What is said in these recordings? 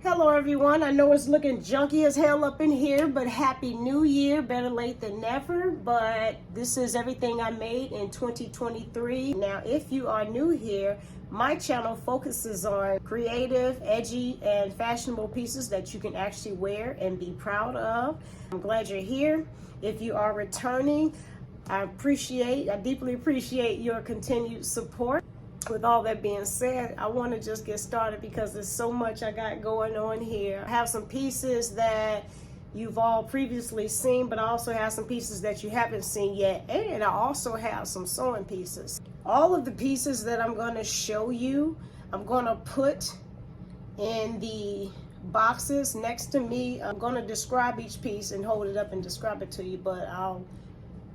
Hello everyone, I know it's looking junky as hell up in here, but happy new year, better late than never. But this is everything I made in 2023. Now if you are new here, my channel focuses on creative, edgy, and fashionable pieces that you can actually wear and be proud of. I'm glad you're here. If you are returning, I deeply appreciate your continued support. With all that being said, I want to just get started because there's so much I got going on here. I have some pieces that you've all previously seen, but I also have some pieces that you haven't seen yet, and I also have some sewing pieces. All of the pieces that I'm going to show you, I'm going to put in the boxes next to me. I'm going to describe each piece and hold it up and describe it to you, but I'll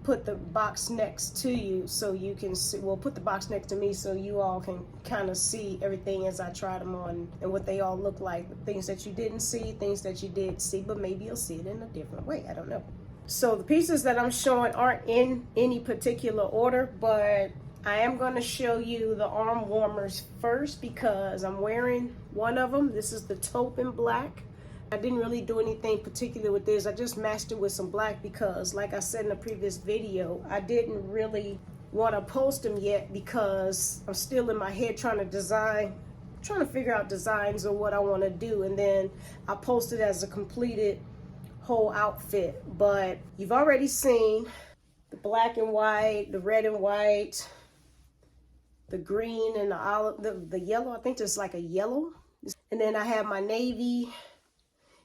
put the box next to you so you can see. Well, put the box next to me so you all can kind of see everything as I try them on and what they all look like. Things that you didn't see, things that you did see, but maybe you'll see it in a different way. I don't know. So the pieces that I'm showing aren't in any particular order, but I am going to show you the arm warmers first because I'm wearing one of them. This is the taupe in black. I didn't really do anything particular with this. I just matched it with some black because, like I said in the previous video, I didn't really want to post them yet because I'm still in my head trying to figure out designs or what I want to do, and then I post it as a completed whole outfit. But you've already seen the black and white, the red and white, the green and the olive, the yellow. I think there's like a yellow, and then I have my navy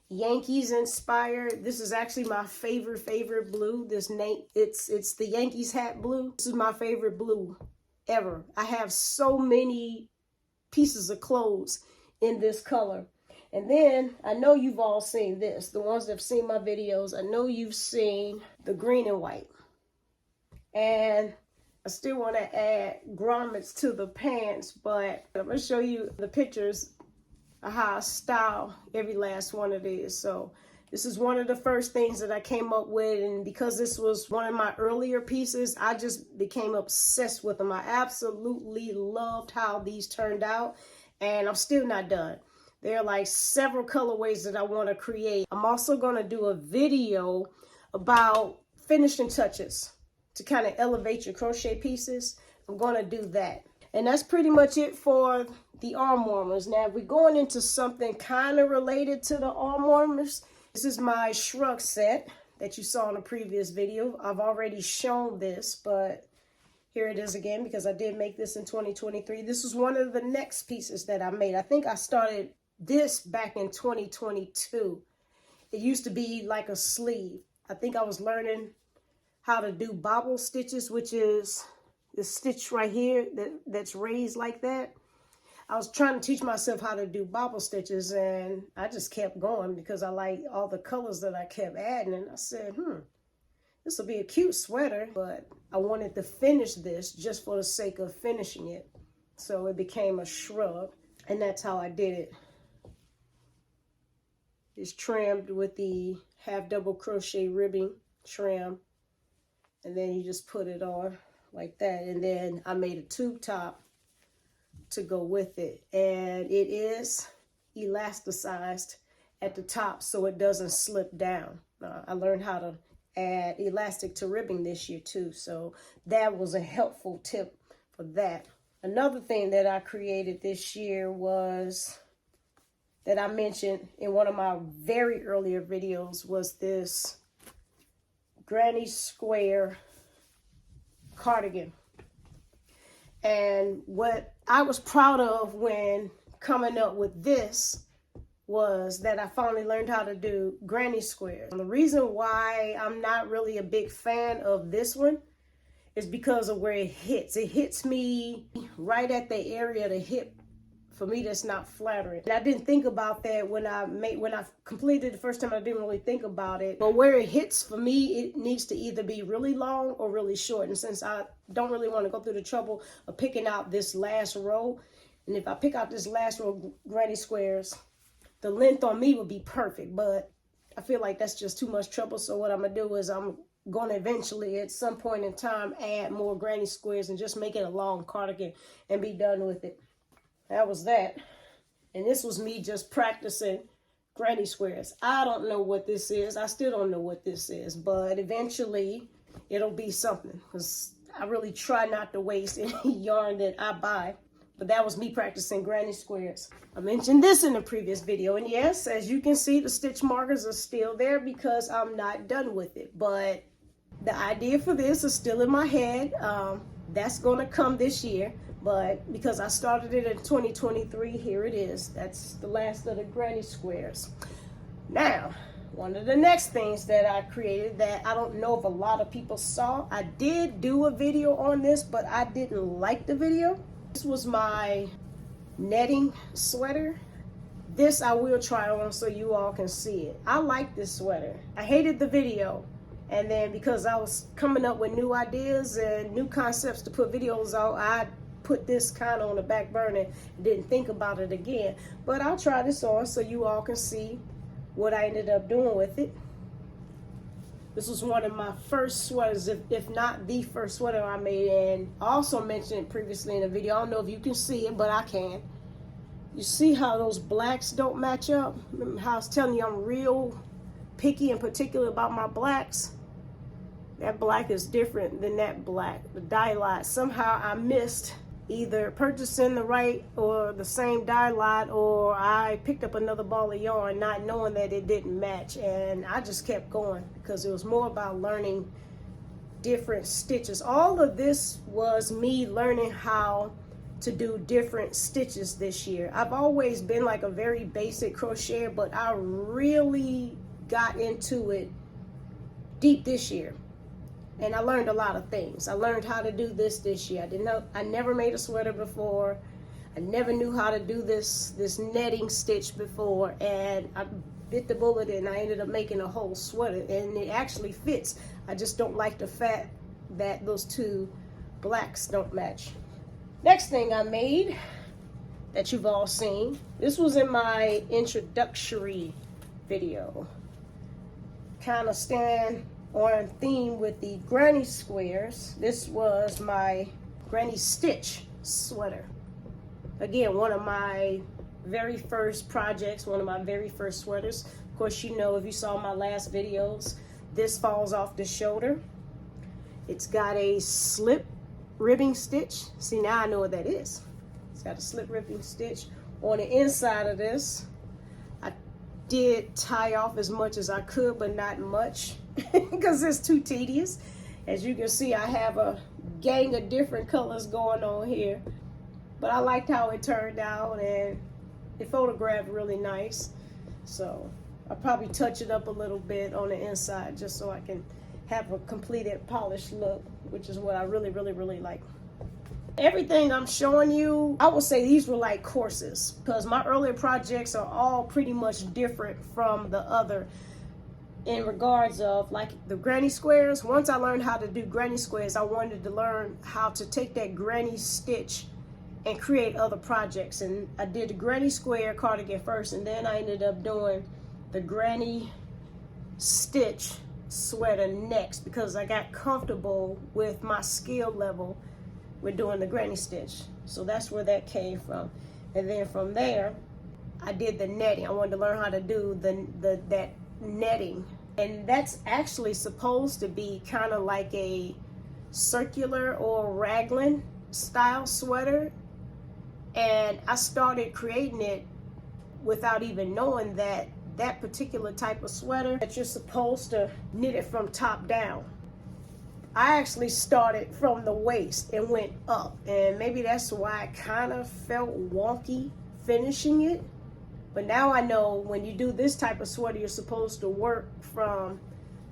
Yankees inspired. This is actually my favorite blue. It's the Yankees hat blue. This is my favorite blue ever. I have so many pieces of clothes in this color. And then I know you've all seen this. The ones that have seen my videos, I know you've seen the green and white. And I still want to add grommets to the pants, but I'm going to show you the pictures how I style every last one of these. So this is one of the first things that I came up with, and because this was one of my earlier pieces, I just became obsessed with them. I absolutely loved how these turned out, and I'm still not done. There are like several colorways that I want to create. I'm also going to do a video about finishing touches to kind of elevate your crochet pieces. I'm going to do that. And that's pretty much it for the arm warmers. Now, if we're going into something kind of related to the arm warmers, this is my shrug set that you saw in a previous video. I've already shown this, but here it is again because I did make this in 2023. This is one of the next pieces that I made. I think I started this back in 2022. It used to be like a sleeve. I think I was learning how to do bobble stitches, which is this stitch right here that's raised like that. I was trying to teach myself how to do bobble stitches, and I just kept going because I like all the colors that I kept adding. And I said, this will be a cute sweater, but I wanted to finish this just for the sake of finishing it. So it became a shrub, and that's how I did it. It's trimmed with the half double crochet ribbing trim, and then you just put it on like that. And then I made a tube top to go with it, and it is elasticized at the top so it doesn't slip down. I learned how to add elastic to ribbing this year too, so that was a helpful tip for that. Another thing that I created this year was that I mentioned in one of my very earlier videos was this granny square cardigan. And what I was proud of when coming up with this was that I finally learned how to do granny squares. And the reason why I'm not really a big fan of this one is because of where it hits. It hits me right at the area of the hip. For me, that's not flattering. And I didn't think about that when I completed the first time. I didn't really think about it. But where it hits, for me, it needs to either be really long or really short. And since I don't really want to go through the trouble of picking out this last row, and if I pick out this last row of granny squares, the length on me would be perfect. But I feel like that's just too much trouble. So what I'm going to do is I'm going to eventually, at some point in time, add more granny squares and just make it a long cardigan and be done with it. That was that. And this was me just practicing granny squares. I don't know what this is. I still don't know what this is, but eventually it'll be something, because I really try not to waste any yarn that I buy. But that was me practicing granny squares. I mentioned this in a previous video, and yes, as you can see, the stitch markers are still there because I'm not done with it. But the idea for this is still in my head. That's going to come this year, but because I started it in 2023, here it is. That's the last of the granny squares. Now, one of the next things that I created that I don't know if a lot of people saw, I did do a video on this, but I didn't like the video. This was my netting sweater. This I will try on so you all can see it. I like this sweater. I hated the video. And then because I was coming up with new ideas and new concepts to put videos out, I put this kind of on the back burner and didn't think about it again. But I'll try this on so you all can see what I ended up doing with it. This was one of my first sweaters, if not the first sweater I made. And I also mentioned it previously in a video. I don't know if you can see it, but I can. You see how those blacks don't match up? Remember how I was telling you I'm real picky and particular about my blacks? That black is different than that black. The dye lot, somehow I missed either purchasing the right or the same dye lot, or I picked up another ball of yarn not knowing that it didn't match, and I just kept going because it was more about learning different stitches. All of this was me learning how to do different stitches this year. I've always been like a very basic crocheter, but I really got into it deep this year. And I learned a lot of things. I learned how to do this year. I never made a sweater before. I never knew how to do this netting stitch before, and I bit the bullet and I ended up making a whole sweater, and it actually fits. I just don't like the fact that those two blacks don't match. Next thing I made that you've all seen, this was in my introductory video. Kind of stand on theme with the granny squares. This was my granny stitch sweater. Again, one of my very first projects, one of my very first sweaters. Of course, you know, if you saw my last videos, this falls off the shoulder. It's got a slip ribbing stitch. See, now I know what that is. It's got a slip ribbing stitch on the inside of this. I did tie off as much as I could, but not much because it's too tedious. As you can see, I have a gang of different colors going on here, but I liked how it turned out and it photographed really nice. So I'll probably touch it up a little bit on the inside just so I can have a completed polished look, which is what I really like. Everything I'm showing you, I would say these were like courses, because my earlier projects are all pretty much different from the other in regards of like the granny squares. Once I learned how to do granny squares, I wanted to learn how to take that granny stitch and create other projects. And I did the granny square cardigan first, and then I ended up doing the granny stitch sweater next, because I got comfortable with my skill level with doing the granny stitch. So that's where that came from. And then from there, I did the netting. I wanted to learn how to do that netting. And that's actually supposed to be kind of like a circular or raglan style sweater. And I started creating it without even knowing that that particular type of sweater, that you're supposed to knit it from top down. I actually started from the waist and went up, and maybe that's why I kind of felt wonky finishing it. But now I know when you do this type of sweater, you're supposed to work from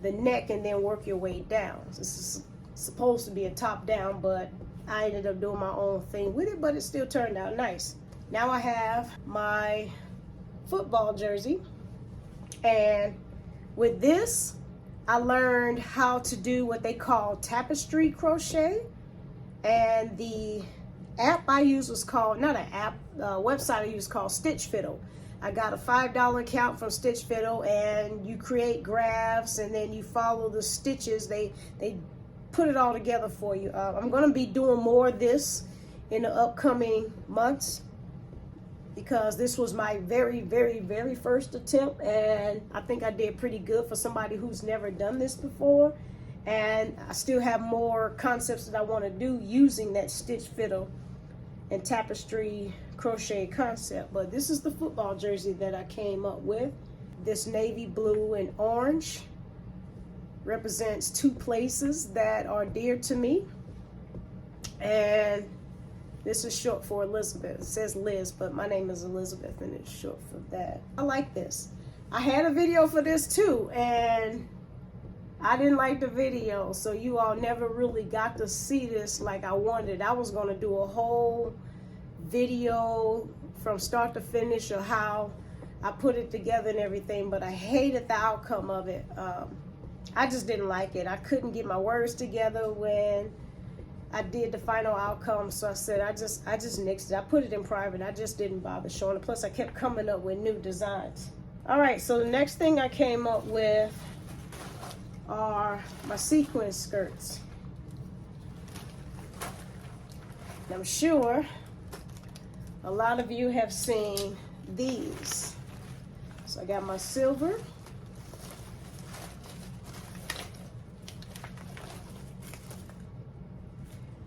the neck and then work your way down. This is supposed to be a top down, but I ended up doing my own thing with it, but it still turned out nice. Now I have my football jersey, and with this, I learned how to do what they call tapestry crochet. And the app I used was called, not an app, website I used called Stitch Fiddle. I got a $5 account from Stitch Fiddle, and you create graphs and then you follow the stitches. They put it all together for you. I'm going to be doing more of this in the upcoming months. because this was my very, very, very first attempt, and I think I did pretty good for somebody who's never done this before. And I still have more concepts that I want to do using that stitch fiddle and tapestry crochet concept. But this is the football jersey that I came up with. This navy blue and orange represents two places that are dear to me, and this is short for Elizabeth. It says Liz, but my name is Elizabeth and it's short for that. I like this. I had a video for this too, and I didn't like the video, so you all never really got to see this like I wanted. I was gonna do a whole video from start to finish of how I put it together and everything, but I hated the outcome of it. I just didn't like it. I couldn't get my words together when I did the final outcome, so I said I just nixed it. I put it in private. I just didn't bother showing it. Plus, I kept coming up with new designs. All right, so the next thing I came up with are my sequin skirts. And I'm sure a lot of you have seen these. So I got my silver.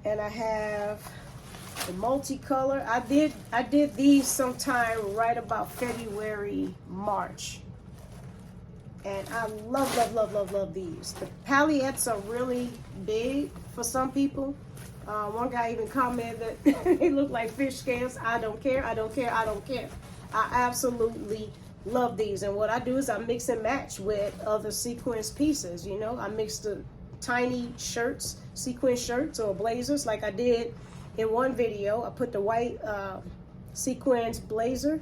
And I have the multicolor. I did these sometime right about February, March. And I love these. The palillettes are really big for some people. One guy even commented that they look like fish scales. I don't care. I absolutely love these. And what I do is I mix and match with other sequence pieces. You know, I mix the tiny shirts, sequin shirts or blazers like I did in one video. I put the white sequins blazer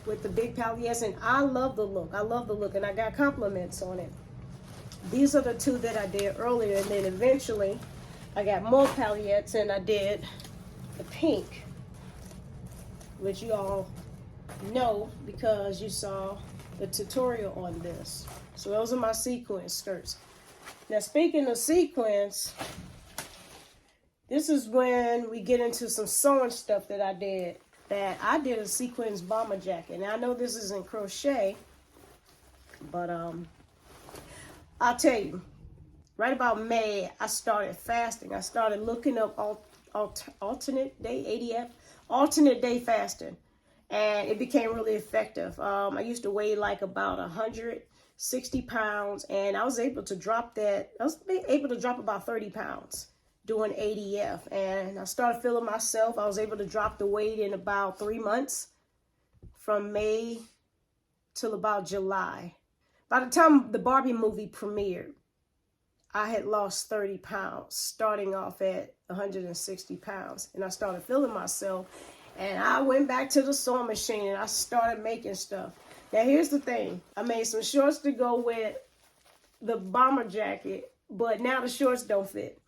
with the big palillettes, and I love the look. And I got compliments on it. These are the two that I did earlier, and then eventually I got more palillettes and I did the pink, which you all know because you saw the tutorial on this. So those are my sequin skirts. Now, speaking of sequins, this is when we get into some sewing stuff that I did. That I did a sequins bomber jacket. Now, I know this isn't crochet, but I'll tell you, right about May, I started fasting. I started looking up alternate day, ADF, alternate day fasting, and it became really effective. I used to weigh like about 160 pounds, and I was able to drop that. I was able to drop about 30 pounds doing ADF, and I started feeling myself. I was able to drop the weight in about 3 months, from May till about July. By the time the Barbie movie premiered, I had lost 30 pounds, starting off at 160 pounds, and I started feeling myself, and I went back to the sewing machine and I started making stuff. Now, here's the thing. I made some shorts to go with the bomber jacket, but now the shorts don't fit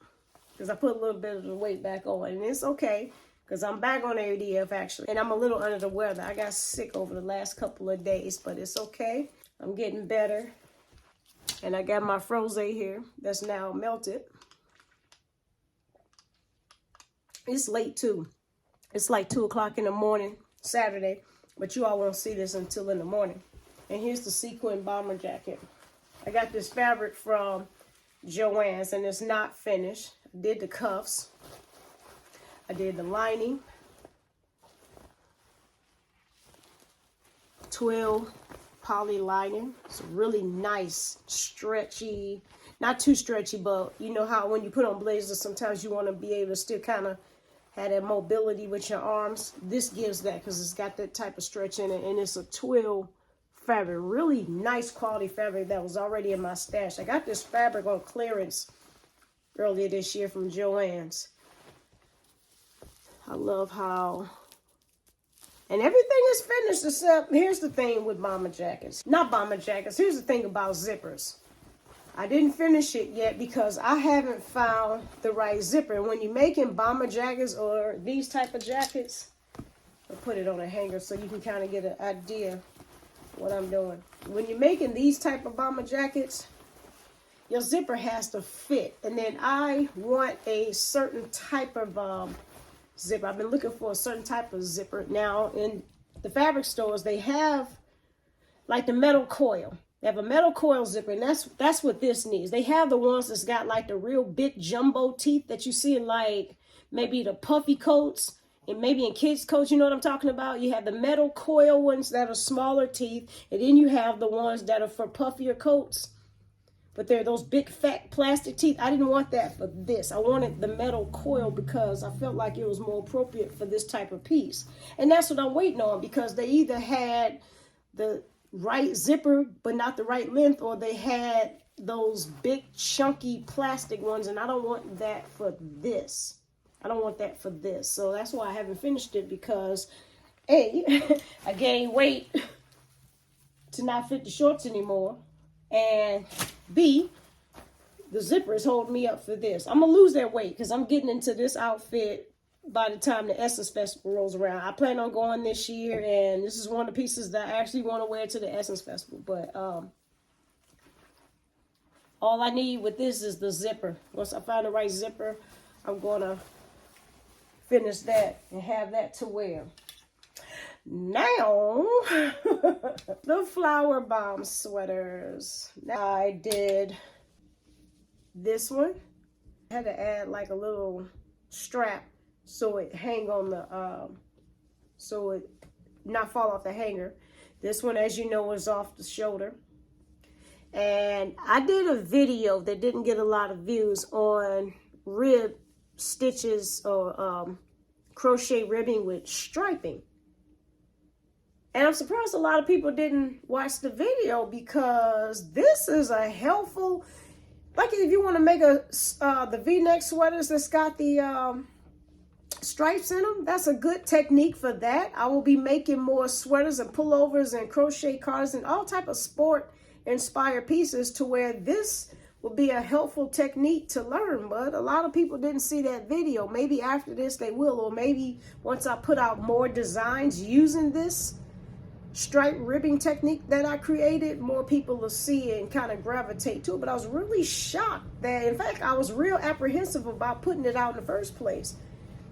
because I put a little bit of the weight back on, and it's okay because I'm back on ADF actually, and I'm a little under the weather. I got sick over the last couple of days, but it's okay. I'm getting better, and I got my Crochet here that's now melted. It's late too. It's like 2 o'clock in the morning, Saturday, but you all won't see this until in the morning. And here's the sequin bomber jacket. I got this fabric from Joann's, and it's not finished. I did the cuffs. I did the lining. Twill poly lining. It's really nice, stretchy. Not too stretchy, but you know how when you put on blazers, sometimes you want to be able to still kind of have that mobility with your arms. This gives that because it's got that type of stretch in it, and it's a twill fabric. Really nice quality fabric that was already in my stash. I got this fabric on clearance earlier this year from Joann's. I love how, and everything is finished except, here's the thing with bomber jackets. Not bomber jackets, here's the thing about zippers. I didn't finish it yet because I haven't found the right zipper. And when you're making bomber jackets or these type of jackets, I'll put it on a hanger so you can kind of get an idea what I'm doing. When you're making these type of bomber jackets, your zipper has to fit. And then I want a certain type of zipper. I've been looking for a certain type of zipper. Now, in the fabric stores, they have like the metal coil. They have a metal coil zipper, and that's what this needs. They have the ones that's got like the real big jumbo teeth that you see in like maybe the puffy coats and maybe in kids' coats, you know what I'm talking about? You have the metal coil ones that are smaller teeth, and then you have the ones that are for puffier coats. But they're those big fat plastic teeth. I didn't want that for this. I wanted the metal coil because I felt like it was more appropriate for this type of piece. And that's what I'm waiting on, because they either had the right zipper but not the right length, or they had those big chunky plastic ones, and I don't want that for this. I don't want that for this. So that's why I haven't finished it, because A, I gained weight to not fit the shorts anymore, and B, the zipper is holding me up for this. I'm gonna lose that weight because I'm getting into this outfit by the time the Essence Festival rolls around. I plan on going this year, and this is one of the pieces that I actually want to wear to the Essence Festival. But all I need with this is the zipper. Once I find the right zipper, I'm gonna finish that and have that to wear. Now, the flower bomb sweaters. Now, I did this one. I had to add like a little strap so it hang on the, so it not fall off the hanger. This one, as you know, is off the shoulder. And I did a video that didn't get a lot of views on rib stitches or crochet ribbing with striping. And I'm surprised a lot of people didn't watch the video, because this is a helpful, like if you want to make a the V-neck sweaters that's got the stripes in them, that's a good technique for that. I will be making more sweaters and pullovers and crochet cards and all type of sport inspired pieces, to where this will be a helpful technique to learn. But a lot of people didn't see that video. Maybe after this they will, or maybe once I put out more designs using this stripe ribbing technique that I created, more people will see it and kind of gravitate to it. But I was really shocked that, in fact, I was real apprehensive about putting it out in the first place,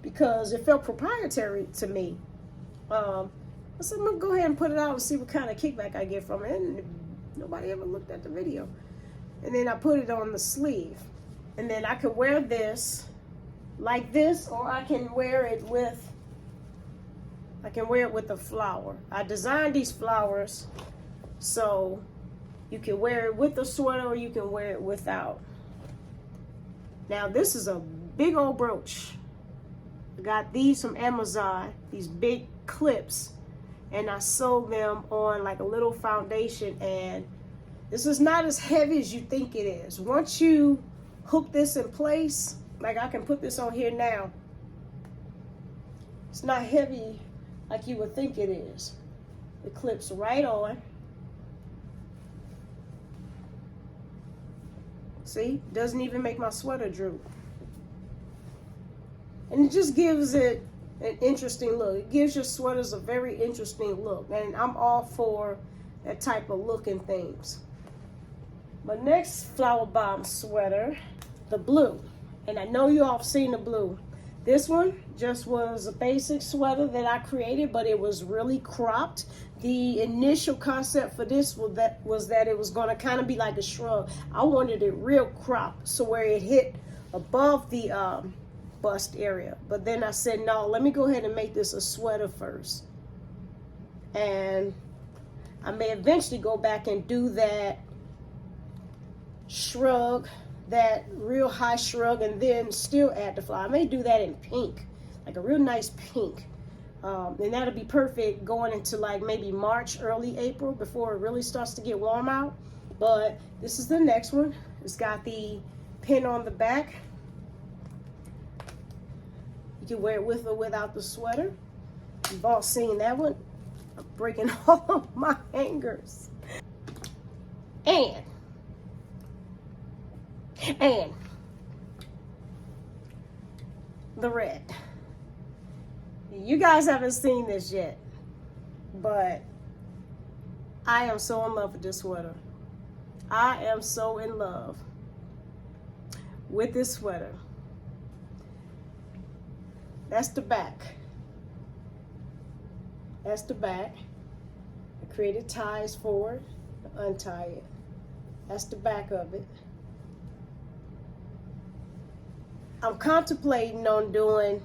because it felt proprietary to me. I said, I'm gonna go ahead and put it out and see what kind of kickback I get from it. And nobody ever looked at the video. And then I put it on the sleeve. And then I could wear this like this, or I can wear it with a flower. I designed these flowers so you can wear it with the sweater, or you can wear it without. Now this is a big old brooch. I got these from Amazon, these big clips, and I sewed them on like a little foundation, and this is not as heavy as you think it is. Once you hook this in place, like I can put this on here now, it's not heavy like you would think it is. It clips right on. See, doesn't even make my sweater droop. And it just gives it an interesting look. It gives your sweaters a very interesting look. And I'm all for that type of look and things. My next flower bomb sweater, the blue. And I know you all have seen the blue. This one just was a basic sweater that I created, but it was really cropped. The initial concept for this was that it was going to kind of be like a shrug. I wanted it real cropped, so where it hit above the bust area. But then I said, no, let me go ahead and make this a sweater first. And I may eventually go back and do that shrug, that real high shrug, and then still add the flower. I may do that in pink, like a real nice pink. And that'll be perfect going into like maybe March, early April, before it really starts to get warm out. But this is the next one. It's got the pin on the back. You can wear it with or without the sweater. You've all seen that one. I'm breaking all of my hangers. And the red. You guys haven't seen this yet, but I am so in love with this sweater. I am so in love with this sweater. That's the back. That's the back. I created ties for it, untie it. That's the back of it. I'm contemplating on doing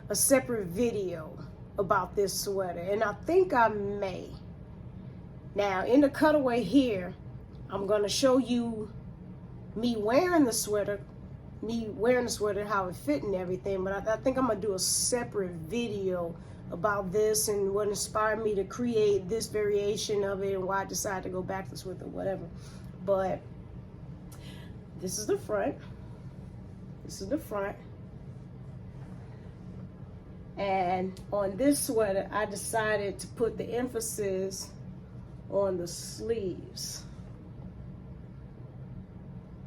a separate video about this sweater, and I think I may. Now, in the cutaway here, I'm going to show you me wearing the sweater, how it fit and everything, but I think I'm going to do a separate video about this and what inspired me to create this variation of it and why I decided to go backless with it, whatever. But this is the front. This is the front. And on this sweater, I decided to put the emphasis on the sleeves.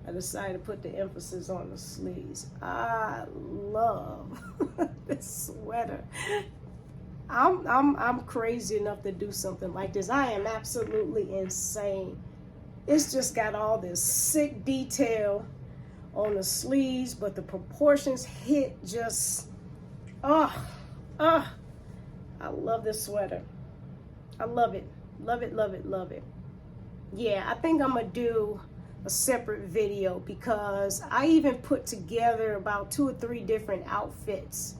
I decided to put the emphasis on the sleeves. I love this sweater. I'm crazy enough to do something like this. I am absolutely insane. It's just got all this sick detail on the sleeves, but the proportions hit just, I love this sweater. I love it. Love it, love it, love it. Yeah, I think I'm gonna do a separate video because I even put together about 2 or 3 different outfits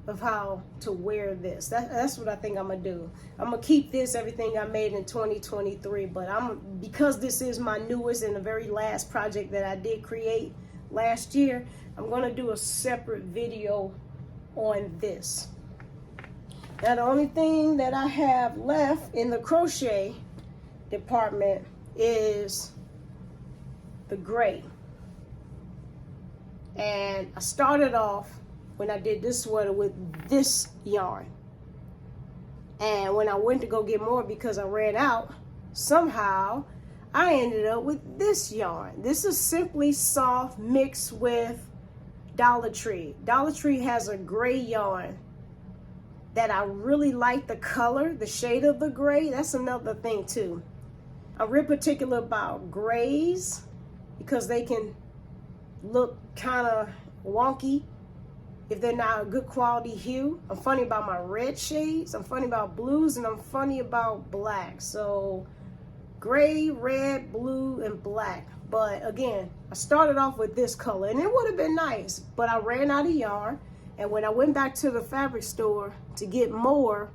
of how to wear this. That's what I think I'm gonna do. I'm gonna keep this, everything I made in 2023, but because this is my newest and the very last project that I did create last year, I'm gonna do a separate video on this. Now the only thing that I have left in the crochet department is the gray. And I started off when I did this sweater with this yarn. And when I went to go get more because I ran out, somehow I ended up with this yarn. This is Simply Soft mixed with Dollar Tree. Dollar Tree has a gray yarn that I really like the color, the shade of the gray. That's another thing too. I'm real particular about grays because they can look kind of wonky if they're not a good quality hue. I'm funny about my red shades, I'm funny about blues, and I'm funny about black. So gray, red, blue, and black. But again, I started off with this color and it would have been nice, but I ran out of yarn. And when I went back to the fabric store to get more,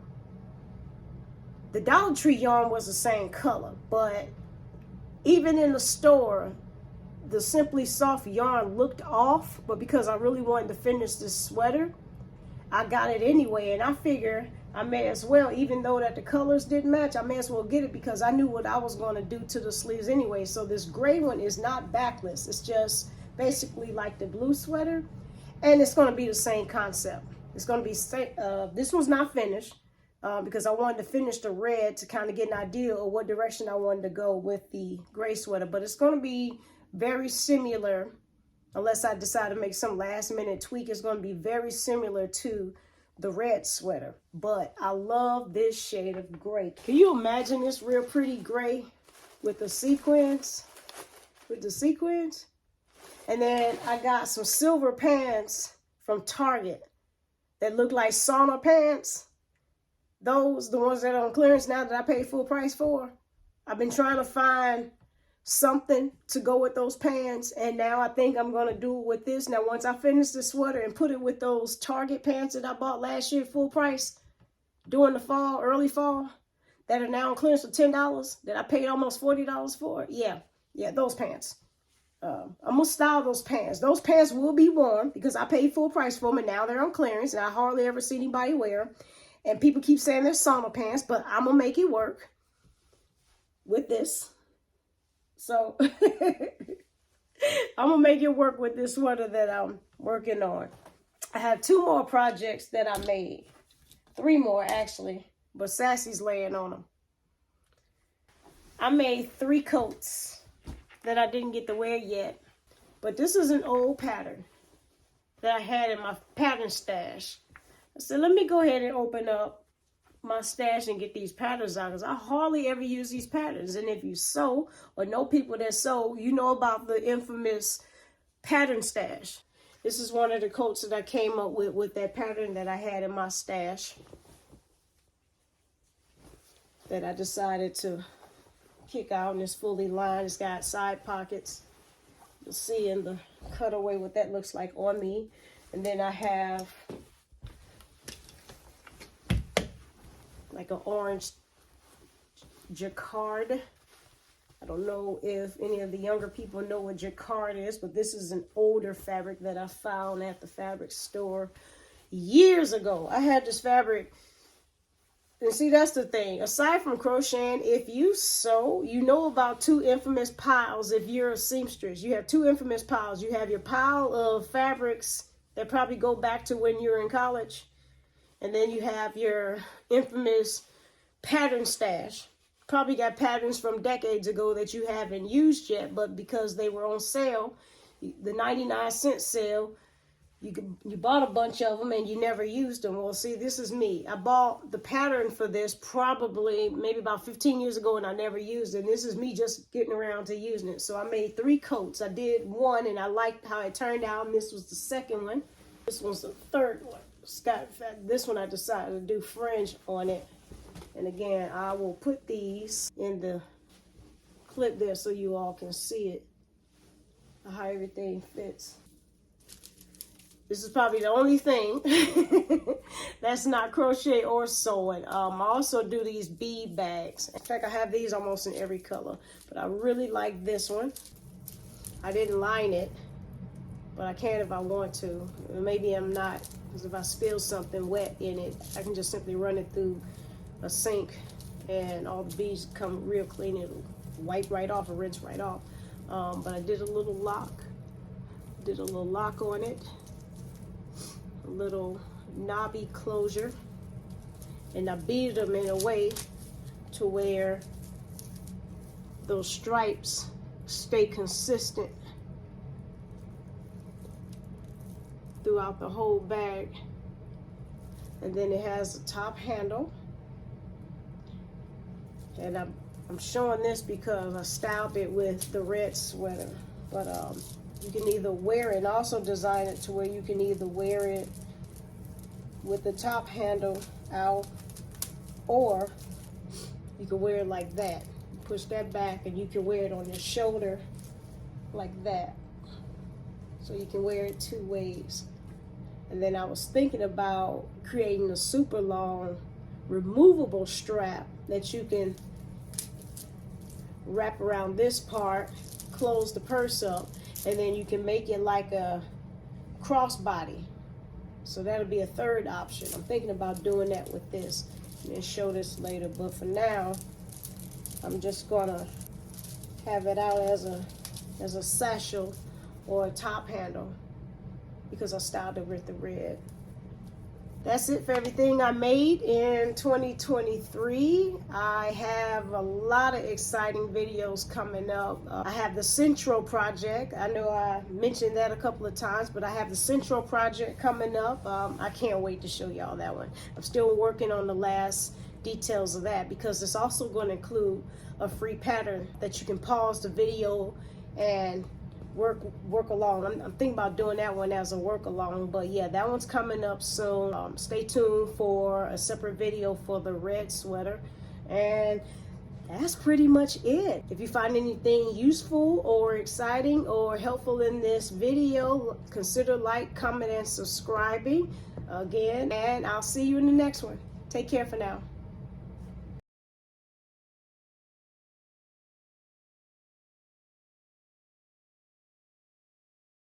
the Dollar Tree yarn was the same color, but even in the store, the Simply Soft yarn looked off, but because I really wanted to finish this sweater, I got it anyway. And I figure I may as well, even though that the colors didn't match, I may as well get it because I knew what I was going to do to the sleeves anyway. So this gray one is not backless. It's just basically like the blue sweater. And it's going to be the same concept. It's going to be, this one's not finished because I wanted to finish the red to kind of get an idea of what direction I wanted to go with the gray sweater. But it's going to be very similar, unless I decide to make some last minute tweak. It's going to be very similar to the red sweater. But I love this shade of gray. Can you imagine this real pretty gray with the sequins? And then I got some silver pants from Target that look like sauna pants. Those, the ones that are on clearance now that I paid full price for. I've been trying to find something to go with those pants, and now I think I'm going to do it with this. Now, once I finish this sweater and put it with those Target pants that I bought last year full price during the fall, early fall, that are now on clearance for $10, that I paid almost $40 for. Yeah, those pants. I'm going to style those pants. Those pants will be worn because I paid full price for them, and now they're on clearance, and I hardly ever see anybody wear them. And people keep saying they're sauna pants, but I'm going to make it work with this. So I'm going to make it work with this sweater that I'm working on. I have 2 more projects that I made. 3 more, actually, but Sassy's laying on them. I made 3 coats that I didn't get to wear yet, but this is an old pattern that I had in my pattern stash. I said, let me go ahead and open up my stash and get these patterns out because I hardly ever use these patterns. And if you sew or know people that sew, you know about the infamous pattern stash. This is one of the coats that I came up with that pattern that I had in my stash. that I decided to kick out, and it's fully lined. It's got side pockets. You'll see in the cutaway what that looks like on me. And then I have like an orange jacquard. I don't know if any of the younger people know what jacquard is, but this is an older fabric that I found at the fabric store years ago. I had this fabric, and see, that's the thing. Aside from crocheting, if you sew, you know about two infamous piles. If you're a seamstress, you have two infamous piles. You have your pile of fabrics that probably go back to when you were in college, and then you have your infamous pattern stash. Probably got patterns from decades ago that you haven't used yet, but because they were on sale, the 99-cent sale, you bought a bunch of them and you never used them. Well, see, this is me. I bought the pattern for this probably maybe about 15 years ago, and I never used it. And this is me just getting around to using it. So I made 3 coats. I did one, and I liked how it turned out, and this was the second one. This was the third one. This one I decided to do fringe on it. And again, I will put these in the clip there so you all can see it, how everything fits. This is probably the only thing that's not crochet or sewing. I also do these bead bags. In fact, I have these almost in every color, but I really like this one. I didn't line it, but I can if I want to. Maybe I'm not, because if I spill something wet in it, I can just simply run it through a sink and all the beads come real clean. It'll wipe right off or rinse right off. But I did a little lock. Did a little lock on it. A little knobby closure. And I beaded them in a way to where those stripes stay consistent throughout the whole bag. And then it has a top handle. And I'm showing this because I styled it with the red sweater. But you can either wear it, and also design it to where you can either wear it with the top handle out, or you can wear it like that. Push that back and you can wear it on your shoulder like that. So you can wear it 2 ways. And then I was thinking about creating a super long removable strap that you can wrap around this part, close the purse up, and then you can make it like a crossbody. So that'll be a third option. I'm thinking about doing that with this and then show this later, but for now I'm just gonna have it out as a satchel or a top handle because I styled it with the red. That's it for everything I made in 2023. I have a lot of exciting videos coming up. I have the Central project. I know I mentioned that a couple of times, but I have the Central project coming up. I can't wait to show y'all that one. I'm still working on the last details of that because it's also going to include a free pattern that you can pause the video and work along. I'm thinking about doing that one as a work along, but yeah, that one's coming up soon. Stay tuned for a separate video for the red sweater, and that's pretty much it. If you find anything useful or exciting or helpful in this video, consider like, comment, and subscribing again, and I'll see you in the next one. Take care for now.